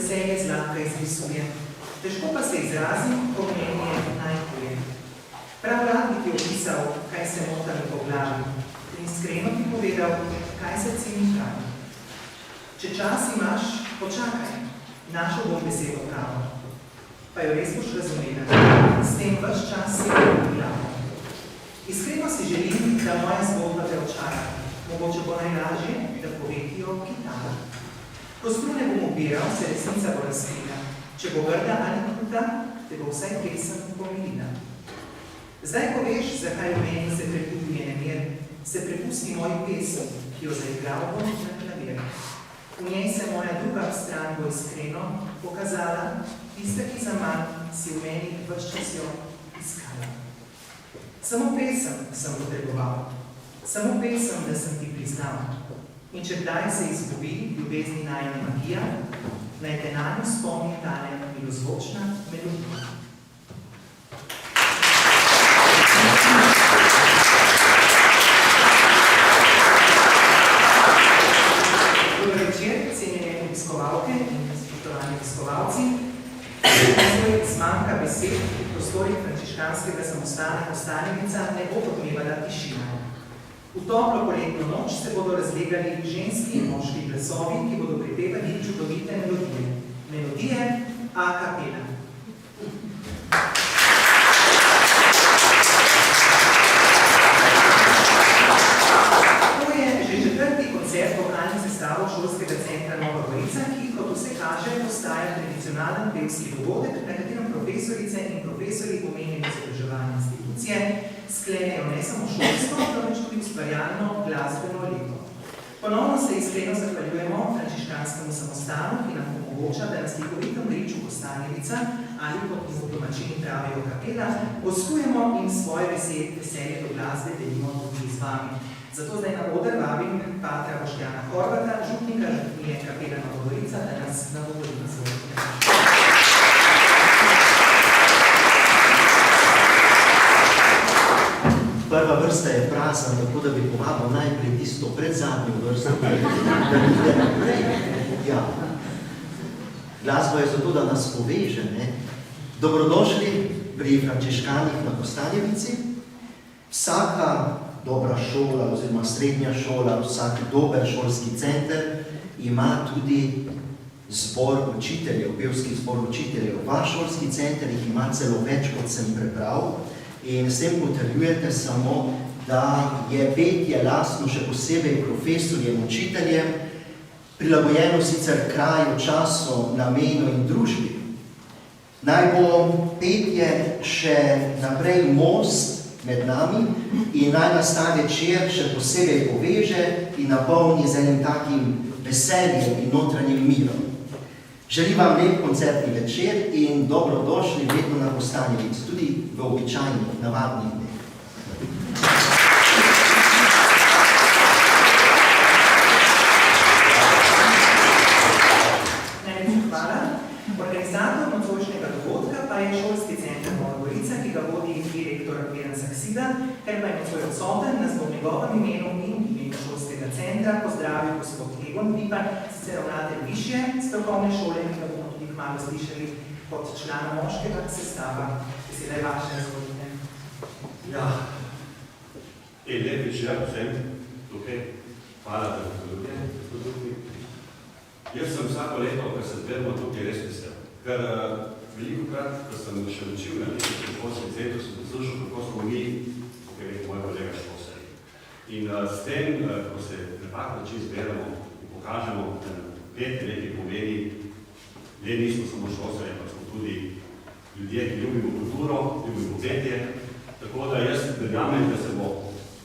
veselje zlahka izrisuje. Težko pa se izrazi, ko meni je najbolje. Prav rad bi ti opisal, kaj se mota mi po glavi, in iskreno ti povedal, kaj srce mi pravi. Če čas imaš, počakaj, našel bom besedo pravo. Pa jo res boš razumela, s tem vaš čas si glavo. Iskreno si želim, da moja zgodba te očara. Mogoče bo najlažje, da povetijo kitara. Ko strune bom ubiral, se resnica bo razkrila. Če bo grda ali kruta, te bo vsaj pesem pomirila. Zdaj, ko veš, zakaj v meni se prekupuje nemir, se prepusti moji pesem, ki jo zaigral bom na klavir. V njej se moja druga stran bo iskreno pokazala, tista, ki za manj si v meni ves čas jo iskala. Samo pesem sem potreboval, samo pesem, da sem ti priznal. In če kdaj se izgubi ljubezni najna magija, naj te nanjo spomni tale milozvočna melodija. Dober večer, cenjene obiskovalke in spoštovani obiskovalci. Zmanjka besed v prostorih frančiškanskega samostana Kostanjevica ne bo odmevala tišina. V toplo poletno noč se bodo razlegali ženski in moški glasovi, ki bodo pripevali čudovite melodije. Melodije a cappella. To je že četrti koncert vokalnih sestavov šolskega centra Nova Gorica, ki, kot vse kaže, postaja tradicionalen pevski dogodek, na katerem profesorice in profesori omenjene izobraževalne institucije sklenejo ne samo šolsko, temveč tudi ustvarjalno glasbeno leto. Ponovno se iskreno zahvaljujemo frančiškanskemu samostanu, ki nam omogoča, da na slikovitem griču Kostanjevica, ali kot mu domačini pravijo kapela, gostujemo in svoje veselje do glasbe delimo tudi z vami. Zato zdaj na oder vabim patra Boštjana Horvata, župnika župnije kapela Nova Gorica, da nas nagovori na svoj način. Prva vrsta je prazna, tako da bi povabil najprej tisto predzadnjo vrsto, da ide naprej. Ja. Glasba je zato, da nas poveže. Ne? Dobrodošli pri frančiškanih na Kostanjevici. Vsaka dobra šola oziroma srednja šola, vsak dober šolski center ima tudi zbor učiteljev, pevski zbor učiteljev. Vaš šolski center jih ima celo več, kot sem prebral. In s tem potrjujete samo, da je petje lastno še posebej profesorjem, učiteljem, prilagojeno sicer kraju, času, namenu in družbi. Naj bo petje še naprej most med nami in naj nas ta večer še posebej poveže in napolni z enim takim veseljem in notranjim mirom. Želim vam lep koncertni večer in dobrodošli vedno na Kostanjevici, tudi v običajnih, navadnih dneh. Najlepša hvala. Organizator nocojšnjega dogodka pa je šolski center Nova Gorica, ki ga vodi direktor Miran Saksida, ker pa je nocoj odsoten, nas bo v njegovem imenu in imenu šolskega centra pozdravil gospod Egon Pipar, sicer ravnatelj višje strokovne šole, ki ga bomo tudi kmalu slišali kot člana moškega sestava. Beseda je vaša, izvolite. Ja, lep večer vsem tukaj. Hvala, da me pozorite. Jaz sem vsako leto, ko se zberemo tukaj, res vesel. Ker velikokrat, ko sem še učil na nekaj šolskem centru, sem poslušal, kako smo mi, kaj rekel moj kolega šolsari. In s tem, ko se na tak način zberemo in pokažemo, da petje nekaj pomeni, ne nismo samo šolsari, ampak smo tudi ljudje, ki ljubimo kulturo, ljubimo petje. Tako da jaz verjamem, da se bo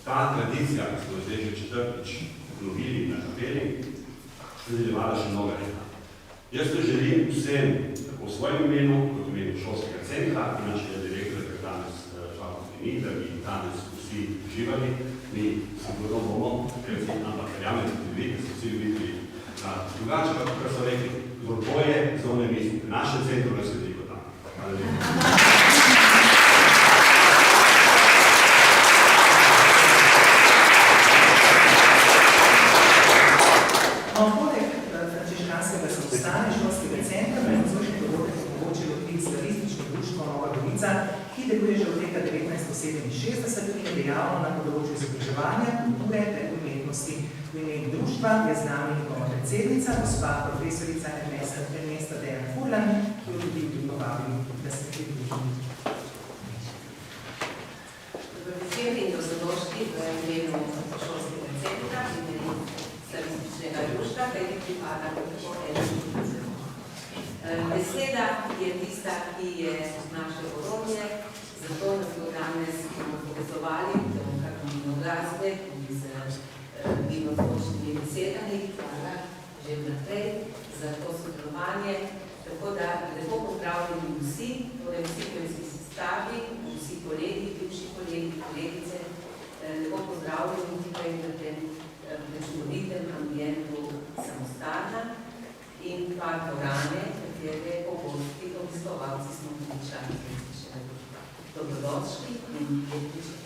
ta tradicija, ki smo zdaj že četrtič obnovili na kapeli, nadaljevala še mnoga leta. Jaz se želim vsem, tako v svojem imenu, kot v imenu šolskega centra, in našega direktorja, ki danes žalko ni, da bi danes vsi uživali, mi sigurno bomo, ampak verjamem, tudi vi, ker so vsi videli drugače, kar so rekli, kdor boje, zone misli, v našem centru razsveti kot tam. Hvala lepa. Poleg frančiškanskega samostana šolskega centra centra bo nocojšnji dogodek omogočil odpik slavistično društvo Nova Gorica, ki deluje že od leta 1967 in je dejavno na področju izobraževanja, kulture ter umetnosti. V imenu društva je z nami njegova predsednica, gospa profesorica Ernesta Dejan Furlan, ki jo tudi povabim, da se pridružim. Dober večer in dobrodošli v imenu šolskega centra, v imenu slavističnega društva, kaj je pripada tako eno. Beseda je tista, ki je naše orodje, zato nas bo danes povezovali, kako mimo glasbe, tudi z mimozvočnimi besedami. Hvala že vnaprej za to sodelovanje. Tako da lepo pozdravljeni vsi, torej vsi pevski sestavi, vsi kolegi, bivši kolegi, kolegice, lepo pozdravljeni tukaj na tem prečudovitem ambientu Samostana in pa dvorane, katere pogosti obiskovalci smo tudi člani Slavističnega društva. Dobrodošli in lep večer.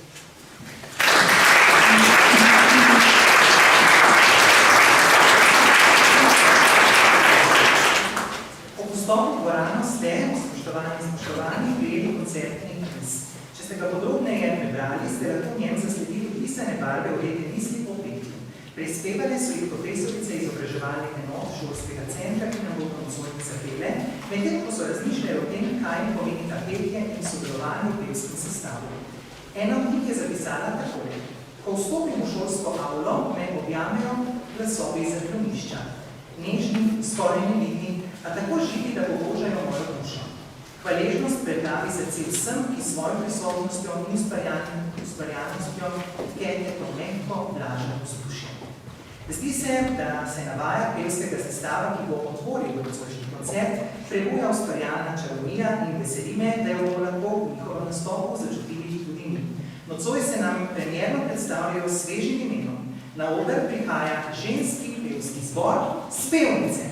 Ob vstopu v dvorano ste, spoštovani, prijeli koncertni list. Če ste ga podrobneje prebrali, ste lahko v njem zasledili pisane barve urede misli o petju. Prispevali so jih profesorice izobraževalnih enot šolskega centra, ki nam bodo nocojni zapele, medtem ko so razmišljali o tem, kaj jim pomeni ta petje in sodelovanje v pevskem sestavu. Ena od njih je zapisala takole: ko vstopim v šolsko avlo, me objamejo glasovi iz zaklonišča. Nežni, skoraj nevidni, a tako živi, da pobožajo mojo dušo. Hvaležnost predlavi srce vsem, ki svojo prisotnostjo in ustvarjalnostjo tkeje to mehko, blažno vzdušje. Zdi se, da se navaja pevskega sestava, ki bo otvoril nocojšnji koncert, prebuja ustvarjalna čarovnija in veseli me, da jo bomo lahko v njihovem nastopu začutili tudi mi. Nocoj se nam premierno predstavljajo s svežim imenom. Na oder prihaja ženski pevski zbor Spevnice.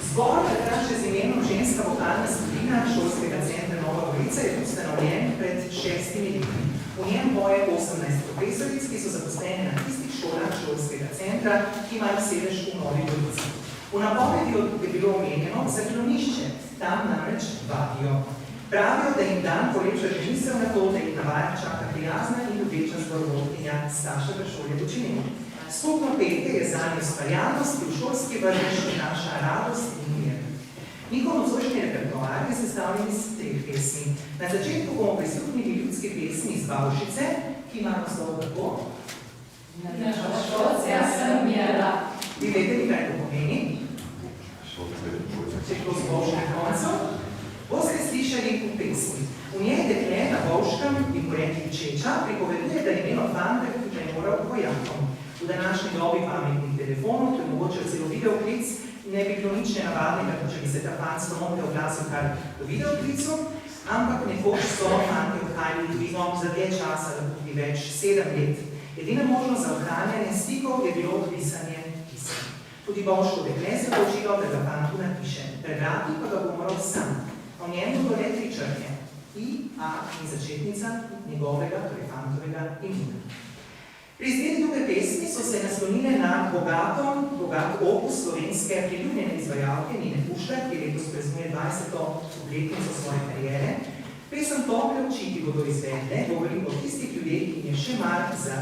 Zbor, takrat še z imenom ženska vokalna skupina šolskega centra Nova Gorica, je ustanovljen pred 6 leti. V njem poje 18 profesoric, ki so zaposleni na tistih šolah šolskega centra, ki imajo sedež v Novi Gorici. V napovedi je bilo omenjeno zaklonišče, tam namreč vadijo. Pravijo, da jim dan polepša že misel na to, da jih navaja čaka prijazna in ljubeča zborovodkinja Staša Vršolje Vučinina. Skupno petje je zanje ustvarjalnost, ki v šolski vrnež prinaša radost in mir. Njihov nocojšnji repertoar je sestavljen iz 3 pesmi. Na začetku bomo prisluhnili ljudske pesmi iz Bavšice, ki ima naslov tako. Naša šolcija sem jela. Vi vedeli, kaj to pomeni? Če to z Bavškem koncem, boste slišali v pesmi. V njej dekle na Bavškem, bi mu rekli Čeča, pripoveduje, da je imelo fanta, ki je moral vojakom. V današnji dobi pametnih telefonov, ki omogočajo celo videoklic, ne bi bilo nič nenavadnega, če bi se ta fant skomodne oglasil kar v videoklicu, ampak nekoč so fanti odhajali v tujino za dlje časa, da tudi več 7 let. Edina možnost za ohranjanje stikov je bilo pisanje pisem. Tudi Bavško dekle se je učilo, da ga fantu napiše. Prebrati pa ga bo moral sam. O njem bodo le 3 črke. I, A in začetnica njegovega, torej fantovega imena. Pri izbiri druge pesmi so se naslonile na bogat opus slovenske priljubljene izvajalke Nine Pušlar, ki letos praznuje 20. obletnico svoje kariere. Pesem Tople oči, ki bodo izvedle, govori o tistih ljudeh, ki je še mar za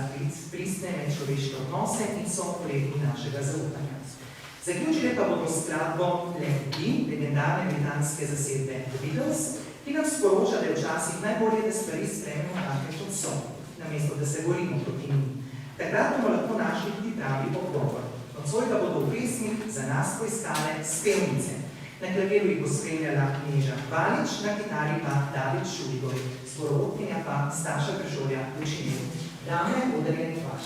pristne medčloveške odnose in so vredni našega zaupanja. Zaključile pa bodo skladbo Let Be, legendarne britanske zasedbe The Beatles, ki nam sporoča, da je včasih najbolje, da stvari sprememo take, kot so, namesto da se borimo proti njim. Takrat bomo lahko našli tudi pravi odgovor. Nocoj ga bodo v pesmih za nas poiskale Spevnice. Na klavirju jih bo spremljala Neža Hvalič, na kitari pa David Šuligoj, zborovodkinja pa Staša Vršolja Vučinina. Dame, udarjeni vaš.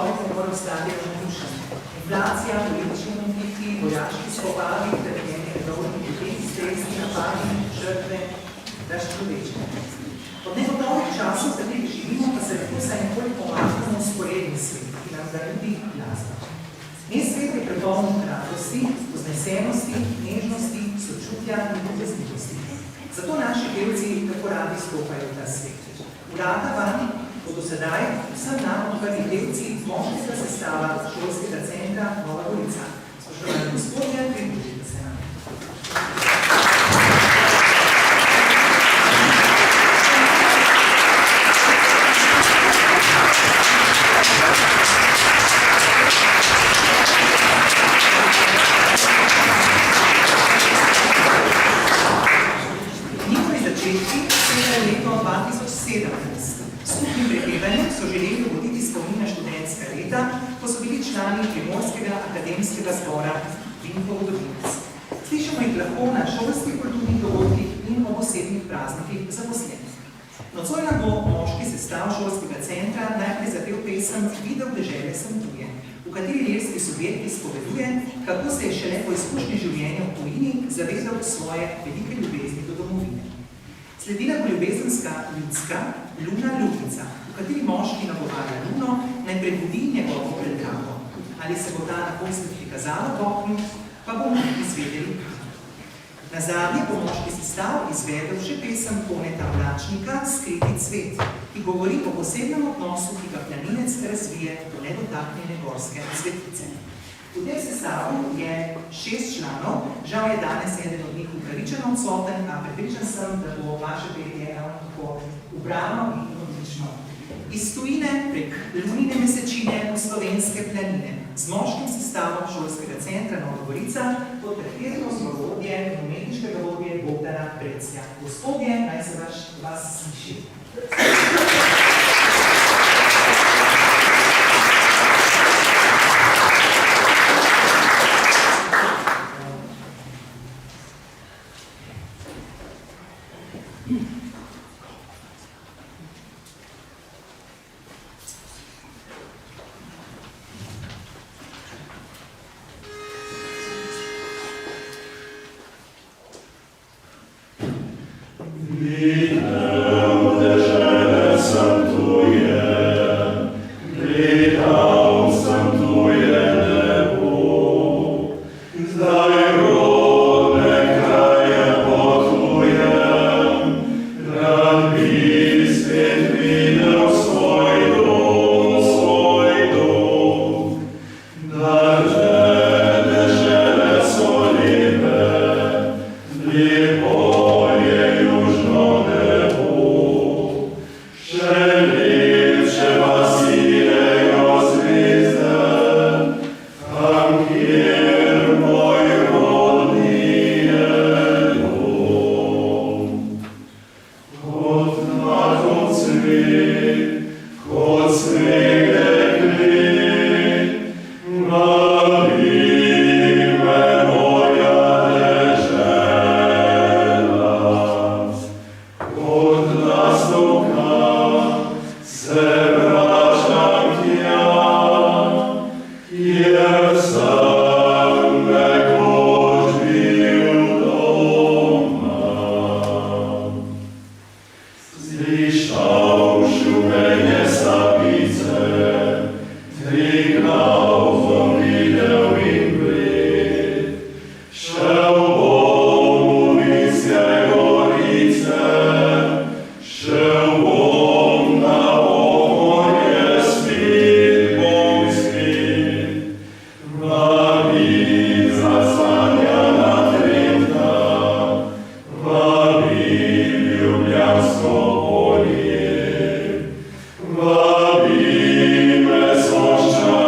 človek ne more ostati ravnodušen. Inflacija, politični konflikti, vojaški spopadi, trpljenje redovnih ljudi, stresni napadi, žrtve, razčlovečne. Od negotovih časov, v katerih živimo, pa se lahko vsaj nekoliko omaknemo v sporedni svet, ki nam ga ljudi glasba. Njen svet je prepoln radosti, vznesenosti, nežnosti, sočutja in povezljivosti. Zato naši pevci tako radi stopajo v ta svet. Vrata vam bodo sedaj vsem nam odprli pevci moškega sestava šolskega centra Nova Gorica. Spoštovani gospodje, pridružite se nam. Njihovi začetki segajo leto 2017. Skupnim prepevanjem so želeli voditi spomina študentska leta, ko so bili člani Primorskega akademskega zbora Vinko Vodovinac. Slišamo jih lahko na šolskih kulturnih dogodkih in ob osebnih praznikih zaposlenih. Nocoj nam bo moški sestav šolskega centra najprej zapel pesem Videl dežele sem tuje, v kateri lirski subjekt izpoveduje, kako se je šele po izkušnji življenja v tujini zavezal svoje velike ljubezni do domovine. Sledila bo ljubezenska ljudska Luna Ljubica, v kateri moški nagovarja Luno, naj prebudi njegovo predrago. Ali se bo ta na posle prikazala Bogu, pa bomo izvedeli. Nazadnje bo moški sestav izvedel še pesem Toneta Mlačnika Skriti cvet, ki govori o posebnem odnosu, ki ga planinec razvije do nedotaknjene gorske cvetice. V tem sestavu je 6 članov, žal je danes eden od njih upravičeno odsoten, a prepričan sem, da bo vaše petje ravno tako ubrano in odlično. Iz tujine prek lunine mesečine v slovenske planine, z moškim sestavom šolskega centra Nova Gorica, pod pretirno zlovodje in umetniškega vodje Bogdana Breclja. Gospodje, naj se vas sliši. Vabime sošča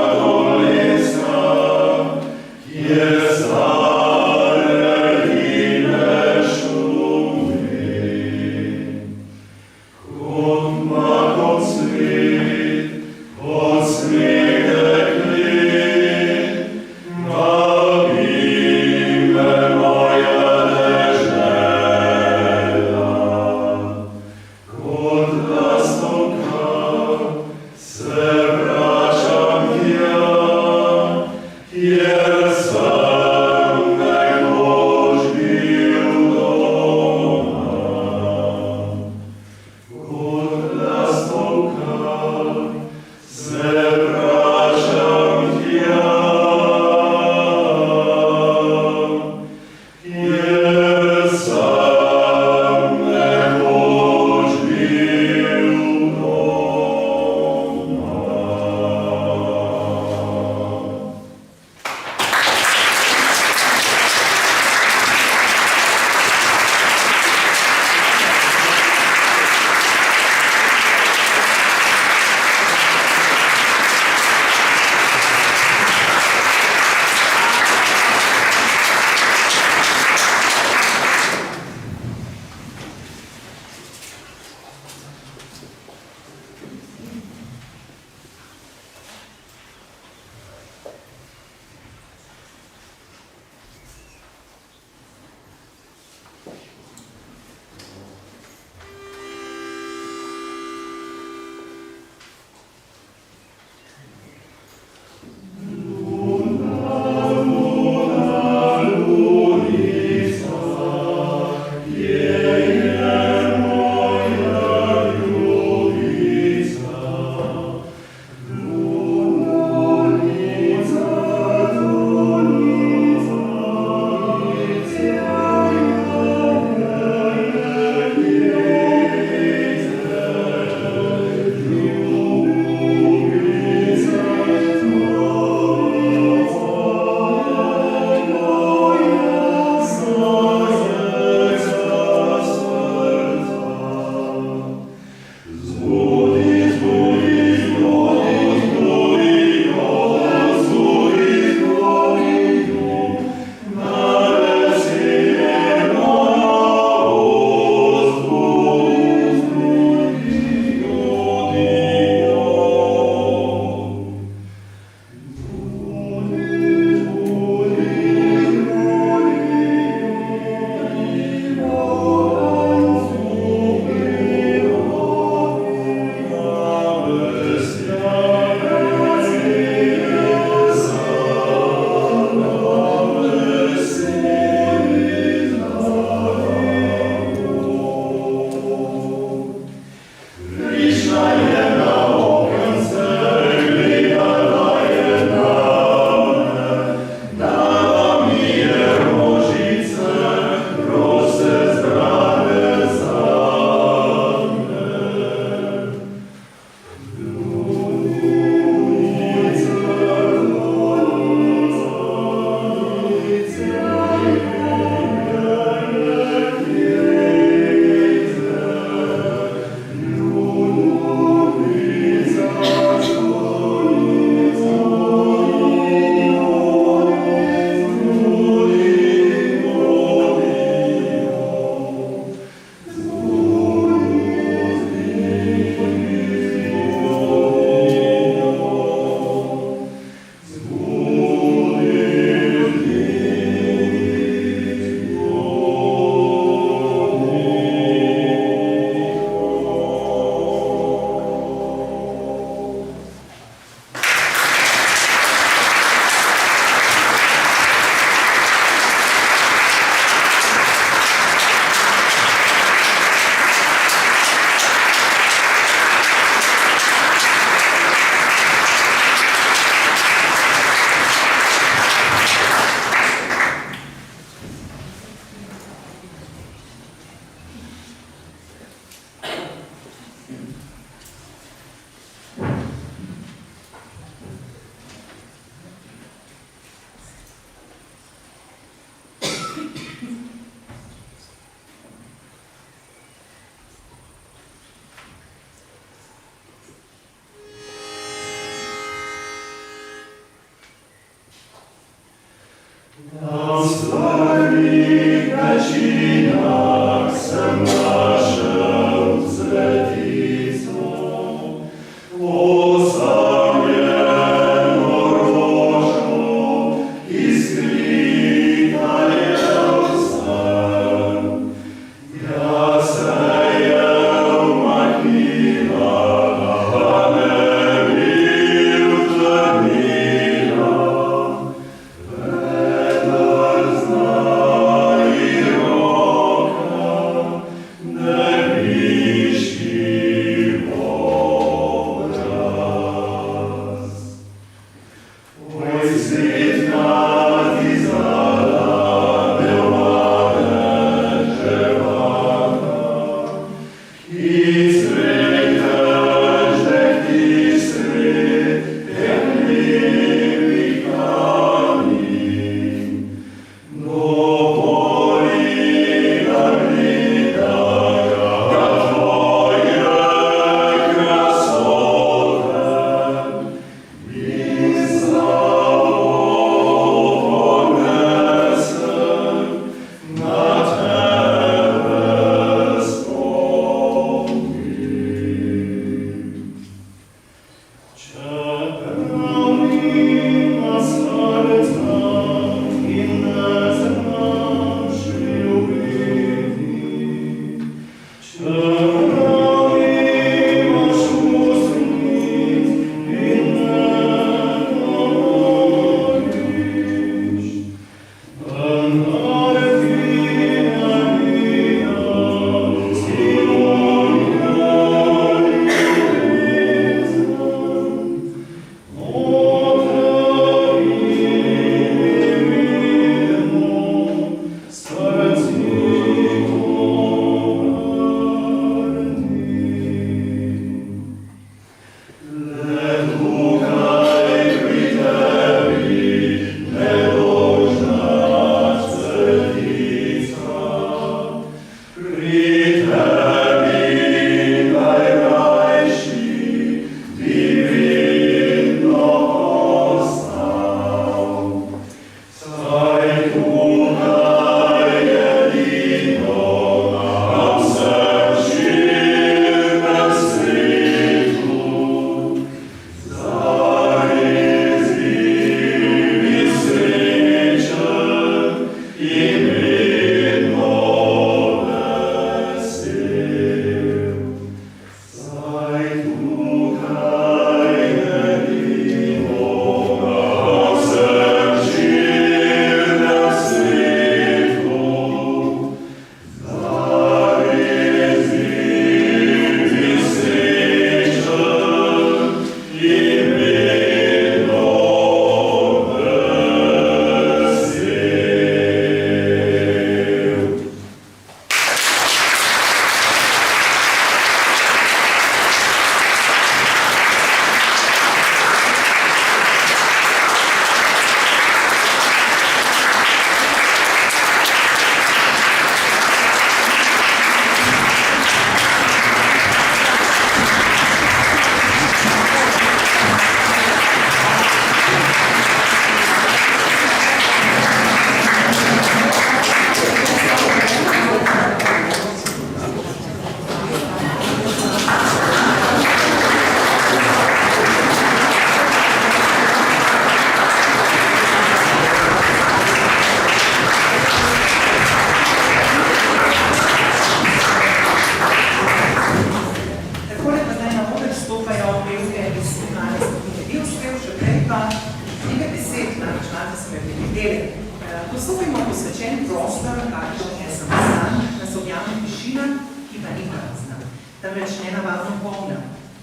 Postopajmo posvečen prostor, kakšen je samostan, nas objame tišina, ki pa ni prazna, temveč nenavadno polna,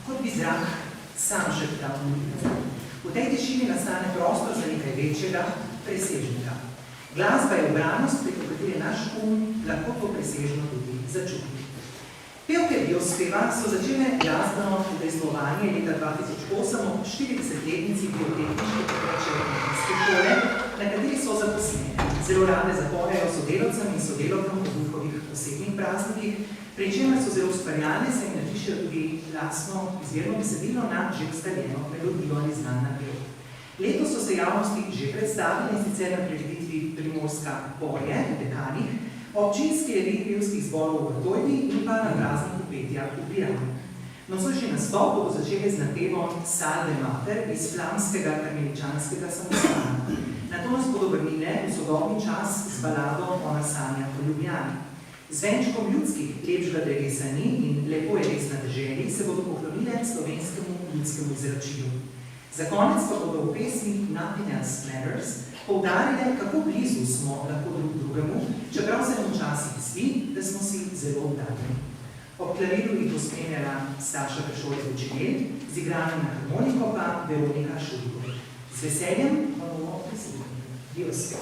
kot bi zrak sam šeptal molitev. V tej tišini nastane prostor za nekaj večjega, presežnega. Glasba je obranost, preko katere naš lahko to presežno tudi začuti. Pevke Biospeva so začele glasbeno udejstvovanje leta 2008 ob 40-letnici biotehniške pedagoške šole, na kateri so zaposlene. Zelo rade zapovejo sodelavcem in sodelavkam v njihovih posebnih praznikih, pri čemer so zelo ustvarjalne, saj jim napišejo tudi lastno izvirno besedilo na že ustaljeno melodijo ali znan napev. Letos so se javnosti že predstavili in sicer na prireditvi Primorska polje v Dekanih, občinski red pevskih zborov v Vrtojbi in pa na prazniku petja v Piranu. Nocojšnji nastop bodo začeli z napevom Salve Mater iz flamskega karmeličanskega samostana. Nato nas bodo vrnile v sodobni čas z balado Ona sanja po Ljubljani. Z venčkom ljudskih lepšega drevesa ni in lepo je res na deželi se bodo poklonile slovenskemu ljudskemu izročilu. Za konec pa bodo v pesmi Nothing Else Matters poudarile, kako blizu smo lahko drug drugemu, čeprav se nam včasih zdi, da smo si zelo oddaljeni. Ob klaviru jih bo spremljala Staša Peršolec-Vučinel, z igranjem na harmoniko pa Veronika Šuljko. Z veseljem vam bomo prisluhnili. Dios.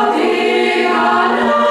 Adriana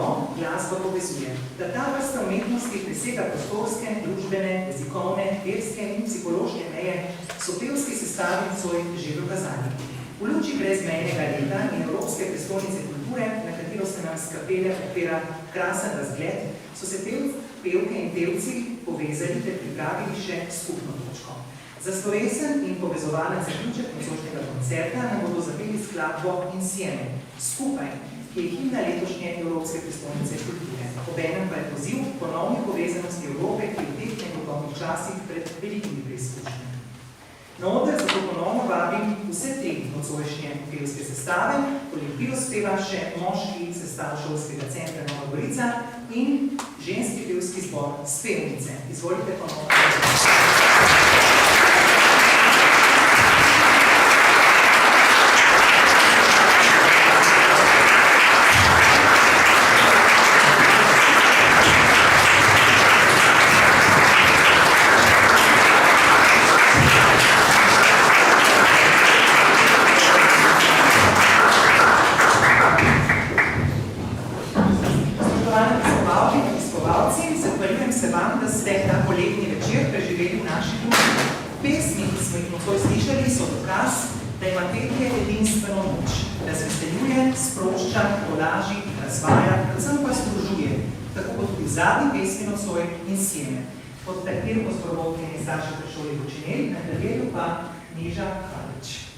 vedo, glasba povezuje, da ta vrsta umetnosti presega prostorske, družbene, jezikovne, verske in psihološke meje, so pevski sestavi nocoj že dokazali. V luči brezmejnega leta in Evropske prestolnice kulture, na katero se nam s kapele odpira krasen razgled, so se pevke in pevci povezali ter pripravili še skupno točko. Za slovesen in povezovalen zaključek nocojšnjega koncerta nam bodo zapeli skladbo Insieme, skupaj, ki je himna letošnje Evropske prestolnice kulture. Obenem pa je poziv ponovni povezanosti Evrope, ki je v teh negotovnih časih pred velikimi preizkušnjami. Na oder zato ponovno vabim vse tri nocojšnje pevske sestave, Olimpijo speva še moški sestav šolskega centra Nova Gorica in ženski pevski zbor Spevnice. Izvolite ponovno. Pod katerim posprovodke je starši prešoli Vočinel, na klavirju pa Neža Kalič.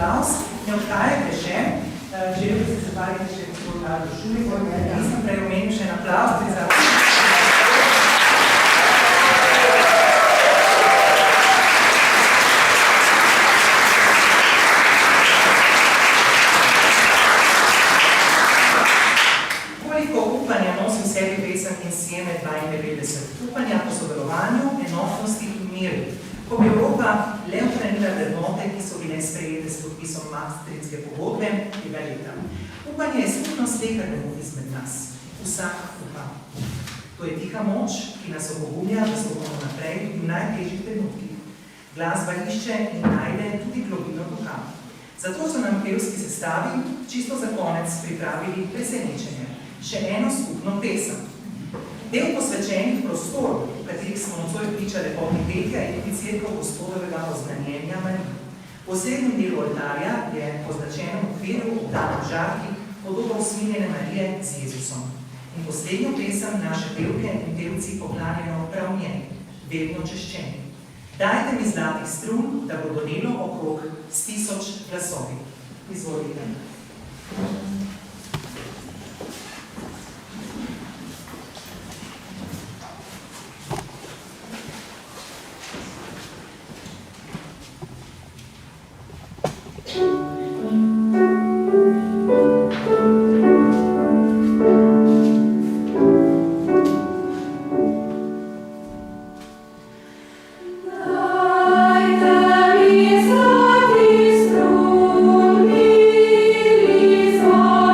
aplauz. Ne odhajajte še. Želel bi se zahvaliti še gospod Vlado Šuligo. Nisem prej omenil še en aplauz. Koliko upanja nosi v sebi pesem in Siene 92? Upanja po sodelovanju, enotnosti in miru. Ko bi Evropa le ohranila vrednote, ki so bile sprejete s podpisom Maastrichtske pogodbe, tega leta. Upanje je skupnost nekaj izmed nas. Vsak upa. To je tiha moč, ki nas opogumlja, da se bomo naprej tudi v najtežjih trenutkih. Glasba išče in najde tudi globino duha. Zato so nam pevski sestavi čisto za konec pripravili presenečenje. Še eno skupno pesem. Del posvečenih prostorov, v katerih smo nocoj priča lepoti petja in tudi cerkev Gospodovega oznanjenja Marije. V osrednjem delu oltarja je po značenem okviru obdano žarki podoba usmiljenja Marije z Jezusom. In poslednjo pesem naše pevke in pevci poklanjajo prav njej, vedno češčeni. Dajte mi zlatih strun, da bo donelo okrog s 1000 glasovi. Izvolite. Dajte mi zlatih strun, mili zlatih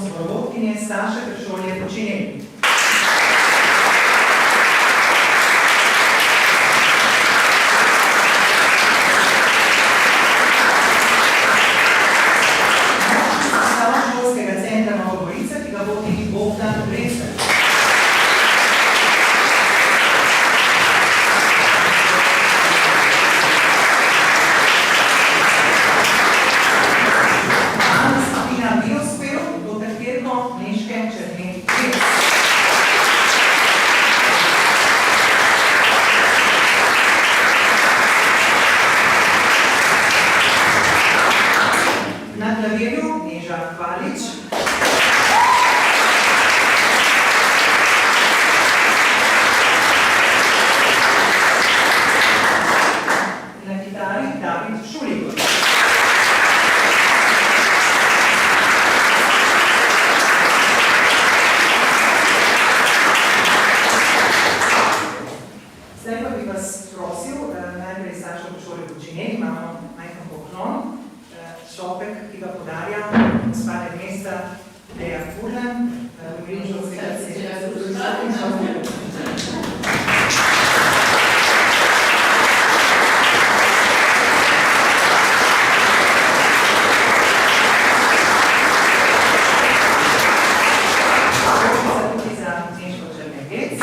zborovodkinje Staše Kršolje Počinjeni. Šolskega centra Nova Gorica, ki ga vodi Bogdan Brecer. Na klavirju Neža Hvalič. Na kitari David Šuligor. Zdaj pa bi vas prosil, najprej Stašo Kršolje Počinjeni, imamo majhen poklon. Šopek, ki ga podarja gospode mesta Deja Furlan, Grinčovskega centra. Tudi za Neško Črnegec.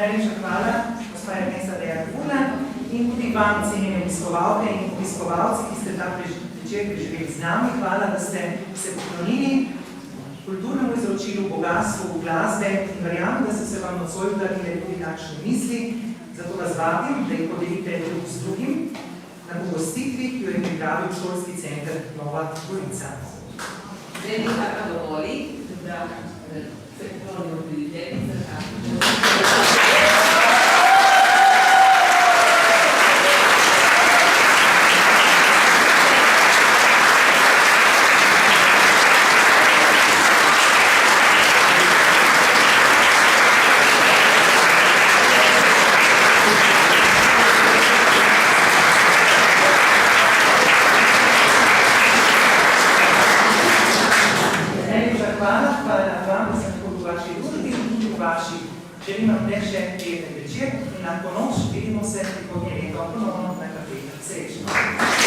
Najlepša hvala, gospode mesta Deja Furlan, in tudi vam, cenjeni obiskovalke in obiskovalci, ki ste ta večer preživeli z nami. Hvala, da ste se poklonili kulturnemu izročilu, bogastvu glasbe in verjamem, da so se vam nocoj vdarile tudi takšne misli. Zato vas vabim, da jih podelite drug z drugim na pogostitvi, ki jo je pripravil šolski center Nova Gorica. Zdaj nekaj dovoli, da se poklonimo prijateljice. Želim vam ne še prijeten večer in na ponoč vidimo se prihodnje leto ponovno na kafeju. Srečno!